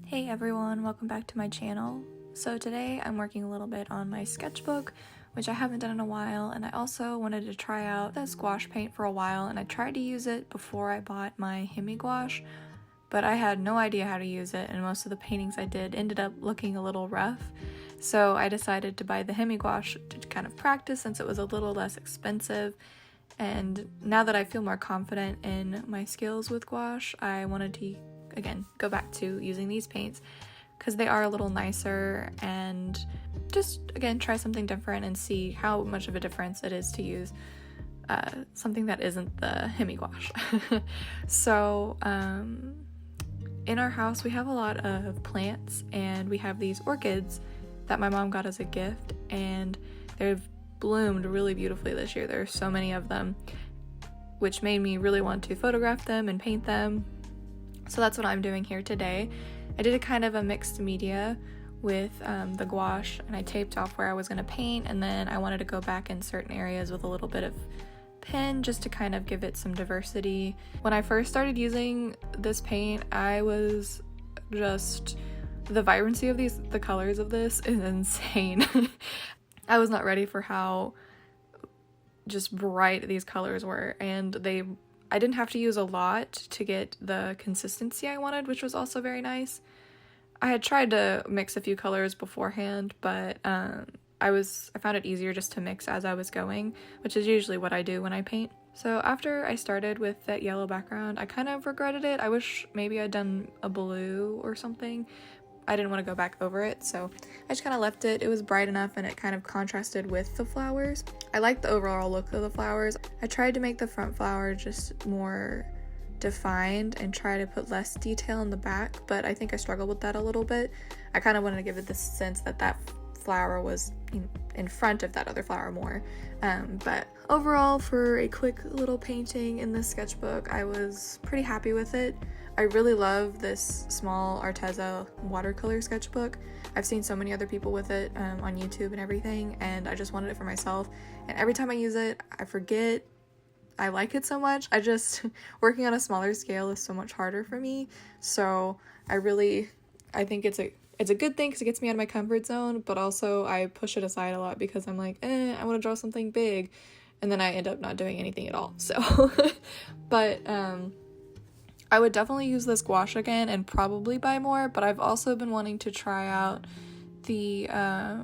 Hey everyone, welcome back to my channel. So today I'm working a little bit on my sketchbook, which I haven't done in a while, and I also wanted to try out this gouache paint for a while, and I tried to use it before I bought my Himi gouache, but I had no idea how to use it, and most of the paintings I did ended up looking a little rough. So I decided to buy the Himi gouache to kind of practice since it was a little less expensive. And now that I feel more confident in my skills with gouache, I wanted to again go back to using these paints because they are a little nicer, and just again try something different and see how much of a difference it is to use something that isn't the Himi gouache. So in our house we have a lot of plants, and we have these orchids that my mom got as a gift, and they've bloomed really beautifully this year. There are so many of them, which made me really want to photograph them and paint them. So that's what I'm doing here today. I did a kind of a mixed media with the gouache, and I taped off where I was going to paint, and then I wanted to go back in certain areas with a little bit of pen just to kind of give it some diversity. When I first started using this paint, I was just, the vibrancy of the colors of this is insane. I was not ready for how just bright these colors were, and I didn't have to use a lot to get the consistency I wanted, which was also very nice. I had tried to mix a few colors beforehand, but I found it easier just to mix as I was going, which is usually what I do when I paint. So after I started with that yellow background, I kind of regretted it. I wish maybe I'd done a blue or something. I didn't want to go back over it, so I just kind of left it. It was bright enough, and it kind of contrasted with the flowers. I liked the overall look of the flowers. I tried to make the front flower just more defined and try to put less detail in the back, but I think I struggled with that a little bit. I kind of wanted to give it the sense that that flower was in front of that other flower more. But overall, for a quick little painting in this sketchbook, I was pretty happy with it. I really love this small Arteza watercolor sketchbook. I've seen so many other people with it on YouTube and everything, and I just wanted it for myself. And every time I use it, I forget I like it so much. Working on a smaller scale is so much harder for me. So I think it's a good thing because it gets me out of my comfort zone, but also I push it aside a lot because I'm like, I want to draw something big, and then I end up not doing anything at all. So, but I would definitely use this gouache again and probably buy more, but I've also been wanting to try out the, I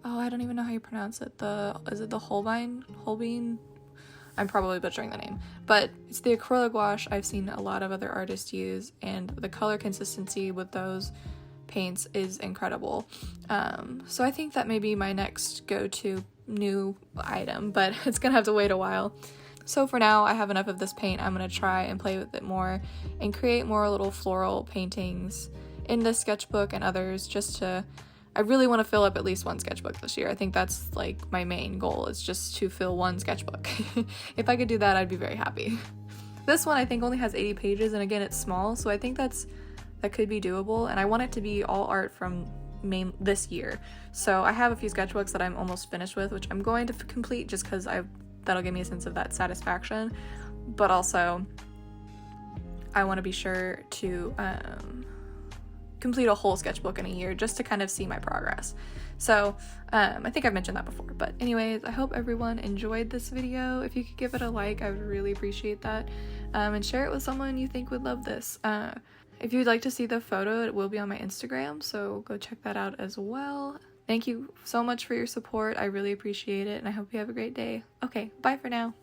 don't even know how you pronounce it. Is it the Holbein? I'm probably butchering the name, but it's the acrylic gouache I've seen a lot of other artists use, and the color consistency with those paints is incredible. So I think that may be my next go-to new item, but it's gonna have to wait a while. So for now, I have enough of this paint. I'm going to try and play with it more and create more little floral paintings in this sketchbook and others, I really want to fill up at least one sketchbook this year. I think that's like my main goal, is just to fill one sketchbook. If I could do that, I'd be very happy. This one I think only has 80 pages, and again, it's small, so I think that could be doable, and I want it to be all art from this year. So I have a few sketchbooks that I'm almost finished with, which I'm going to complete just because that'll give me a sense of that satisfaction, but also I want to be sure to complete a whole sketchbook in a year just to kind of see my progress. So I think I've mentioned that before, but anyways, I hope everyone enjoyed this video. If you could give it a like, I would really appreciate that, and share it with someone you think would love this. If you'd like to see the photo, it will be on my Instagram, so go check that out as well. Thank you so much for your support. I really appreciate it, and I hope you have a great day. Okay, bye for now.